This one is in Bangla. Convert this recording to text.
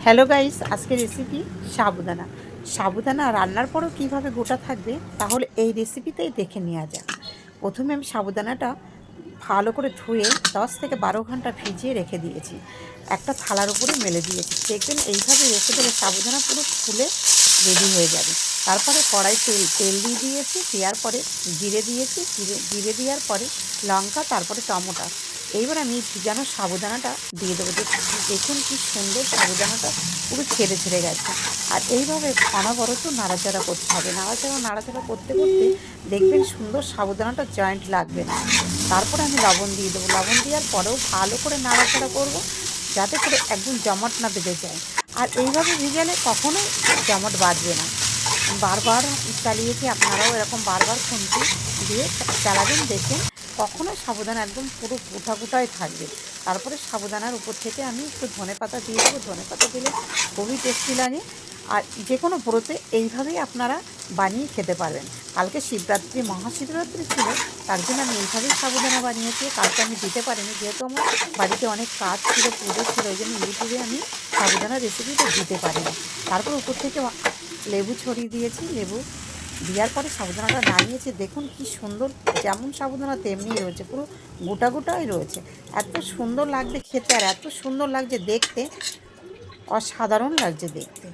হ্যালো গাইস, আজকে রেসিপি সাবুদানা। সাবুদানা রান্নার পরও কীভাবে গোটা থাকবে তাহলে এই রেসিপিতেই দেখে নেওয়া যাক। প্রথমে আমি সাবুদানাটা ভালো করে ধুয়ে 10 থেকে 12 ঘন্টা ভিজিয়ে রেখে দিয়েছি। একটা থালার উপরে মেলে দিয়েছি। দেখবেন এইভাবে রেখে দিলে সাবুদানা পুরো ফুলে রেডি হয়ে যাবে। তারপরে কড়াই তেল দিয়ে দিয়েছি, দেওয়ার পরে জিরে দিয়েছি, জিরে দেওয়ার পরে লঙ্কা, তারপরে টমেটো। এইবার আমি ভিজানো সাবুদানাটা দিয়ে দেবো। দেখুন কি সুন্দর সাবুদানাটা পুরো ছেড়ে ছেড়ে গেছে। আর এইভাবে অনবরত নাড়াচাড়া করতে হবে। নাড়াচাড়া করতে করতে দেখবেন সুন্দর সাবুদানাটা জয়েন্ট লাগবে না। তারপরে আমি লবণ দিয়ে দেবো। লবণ দেওয়ার পরেও ভালো করে নাড়াচাড়া করব, যাতে করে একদম জমাট না বেঁধে যায়। আর এইভাবে ভিজালে কখনোই জমাট বাঁধবে না। বারবার চালিয়েছি, আপনারাও এরকম বারবার খুন্তি দিয়ে চালাবেন, দেখবেন কখনোই সাবুদানা একদম পুরো গোটা গোটাই থাকবে। তারপরে সাবুদানার উপর থেকে আমি একটু ধনেপাতা দিয়ে দেবো। ধনেপাতা দিলে খুবই টেস্টি লাগে। আর যে কোনো ব্রতে এইভাবেই আপনারা বানিয়ে খেতে পারবেন। কালকে শিবরাত্রি, মহাশিবরাত্রি ছিল, তার জন্য আমি এইভাবেই সাবুদানা বানিয়েছি। কালকে আমি দিতে পারিনি, যেহেতু আমার বাড়িতে অনেক কাজ ছিল, পুজো ছিল, ওই জন্য ইউটিউবে আমি সাবুদানার রেসিপিটা দিতে পারিনি। তারপর উপর থেকে লেবু ছড়িয়ে দিয়েছি। লেবু দেওয়ার পরে সাবুদানাটা নামিয়েছি। দেখুন কি সুন্দর, যেমন সাবুদানা তেমনিই রয়েছে, পুরো গোটা গোটাই রয়েছে। এত সুন্দর লাগবে খেতে, আর এত সুন্দর লাগছে দেখতে, অসাধারণ লাগছে দেখতে।